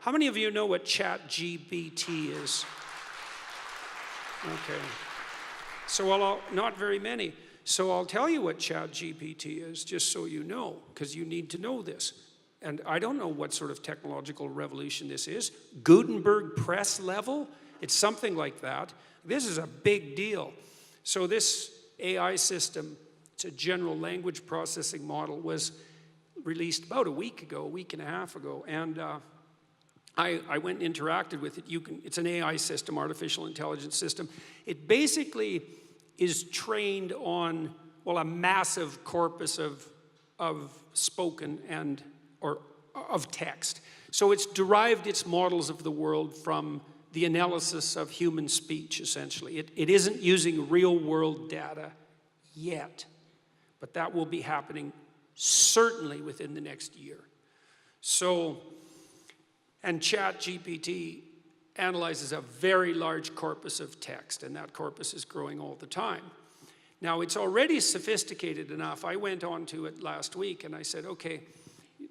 How many of you know what ChatGPT is? Okay. So not very many. So I'll tell you what ChatGPT is, just so you know, because you need to know this. And I don't know what sort of technological revolution this is. Gutenberg press level? It's something like that. This is a big deal. So this AI system, it's a general language processing model, was released about a week and a half ago. And I went and interacted with it. It's an AI system, artificial intelligence system. It basically is trained on, well, a massive corpus of spoken or of text. So it's derived its models of the world from the analysis of human speech, essentially. It isn't using real-world data yet, but that will be happening certainly within the next year. So, and ChatGPT analyzes a very large corpus of text, and that corpus is growing all the time. Now, it's already sophisticated enough. I went on to it last week, and I said, okay,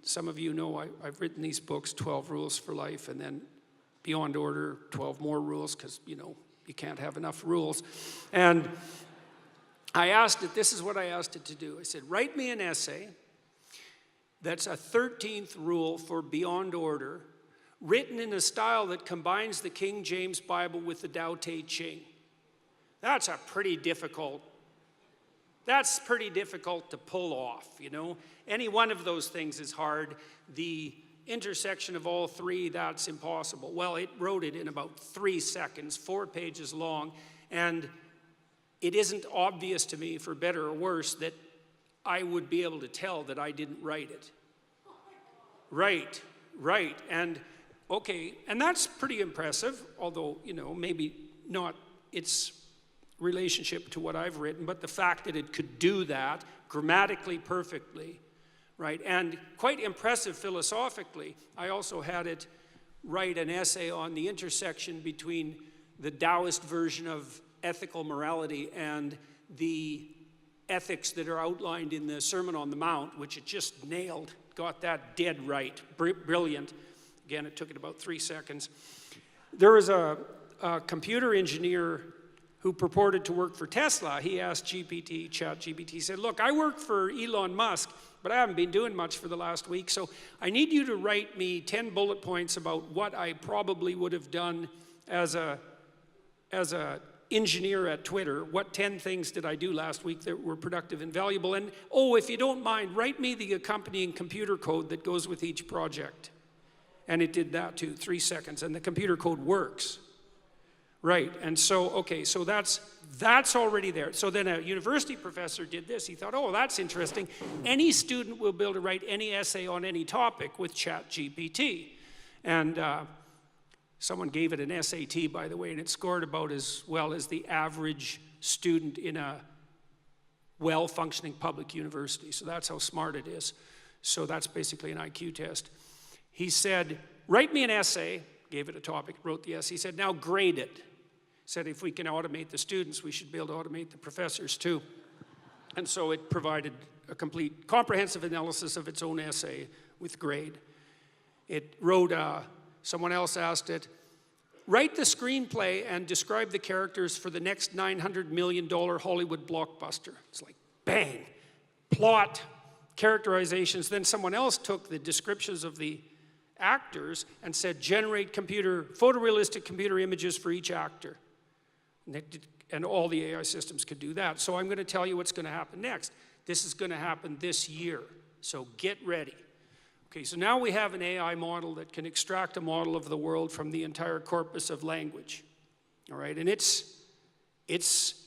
some of you know I've written these books, 12 Rules for Life, and then Beyond Order, 12 more rules, because, you know, you can't have enough rules. And I asked it, this is what I asked it to do. I said, write me an essay that's a 13th rule for Beyond Order, written in a style that combines the King James Bible with the Tao Te Ching. That's pretty difficult to pull off, you know. Any one of those things is hard. The intersection of all three, that's impossible. Well, it wrote it in about 3 seconds, 4 pages long, and it isn't obvious to me, for better or worse, that I would be able to tell that I didn't write it. Right, and okay, and that's pretty impressive, although, you know, maybe not its relationship to what I've written, but the fact that it could do that grammatically perfectly, right? And quite impressive philosophically. I also had it write an essay on the intersection between the Taoist version of ethical morality and the ethics that are outlined in the Sermon on the Mount, which it just nailed, got that dead right, brilliant. Again, it took it about 3 seconds. There was a computer engineer who purported to work for Tesla. He asked ChatGPT, said, look, I work for Elon Musk, but I haven't been doing much for the last week, so I need you to write me 10 bullet points about what I probably would have done as a engineer at Twitter. What 10 things did I do last week that were productive and valuable? And, oh, if you don't mind, write me the accompanying computer code that goes with each project. And it did that too, 3 seconds, and the computer code works. Right, and so, okay, so that's already there. So then a university professor did this. He thought, oh, that's interesting. Any student will be able to write any essay on any topic with ChatGPT. And someone gave it an SAT, by the way, and it scored about as well as the average student in a well-functioning public university. So that's how smart it is. So that's basically an IQ test. He said, write me an essay, gave it a topic, wrote the essay. He said, now grade it. He said, if we can automate the students, we should be able to automate the professors too. And so it provided a complete, comprehensive analysis of its own essay with grade. It wrote, someone else asked it, write the screenplay and describe the characters for the next $900 million Hollywood blockbuster. It's like, bang, plot, characterizations. Then someone else took the descriptions of the actors and said, generate photorealistic computer images for each actor. And all the AI systems could do that. So I'm going to tell you what's going to happen next. This is going to happen this year. So get ready. Okay, so now we have an AI model that can extract a model of the world from the entire corpus of language. All right, and it's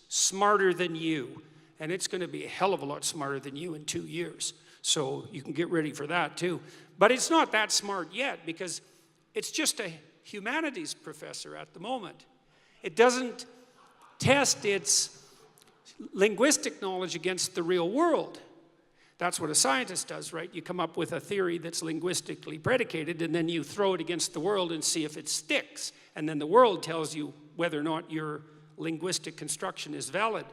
smarter than you. And it's going to be a hell of a lot smarter than you in 2 years. So you can get ready for that too. But it's not that smart yet because it's just a humanities professor at the moment. It doesn't test its linguistic knowledge against the real world. That's what a scientist does, right? You come up with a theory that's linguistically predicated, and then you throw it against the world and see if it sticks. And then the world tells you whether or not your linguistic construction is valid.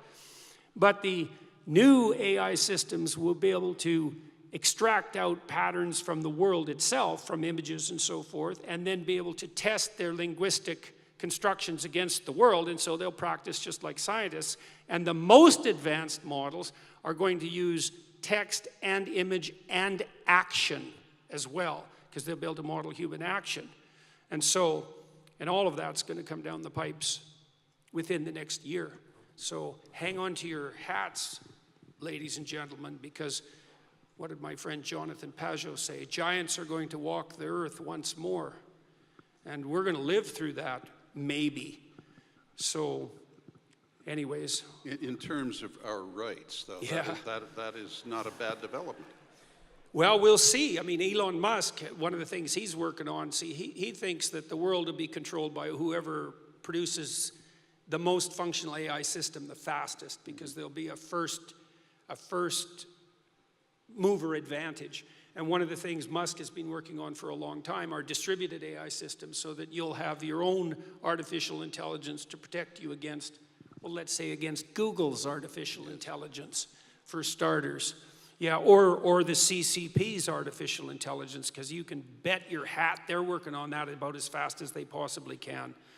But the new AI systems will be able to extract out patterns from the world itself, from images and so forth, and then be able to test their linguistic constructions against the world, and so they'll practice just like scientists. And the most advanced models are going to use text and image and action as well, because they'll be able to model human action. And so, and all of that's going to come down the pipes within the next year. So hang on to your hats, ladies and gentlemen, because what did my friend Jonathan Pajot say? Giants are going to walk the earth once more. And we're going to live through that, maybe. So, anyways. In terms of our rights, though, yeah. that is not a bad development. Well, we'll see. I mean, Elon Musk, one of the things he's working on, he thinks that the world will be controlled by whoever produces the most functional AI system the fastest, because there'll be a first mover advantage. And one of the things Musk has been working on for a long time are distributed AI systems, so that you'll have your own artificial intelligence to protect you against, well, let's say against Google's artificial intelligence, for starters. Yeah, or the CCP's artificial intelligence, because you can bet your hat they're working on that about as fast as they possibly can.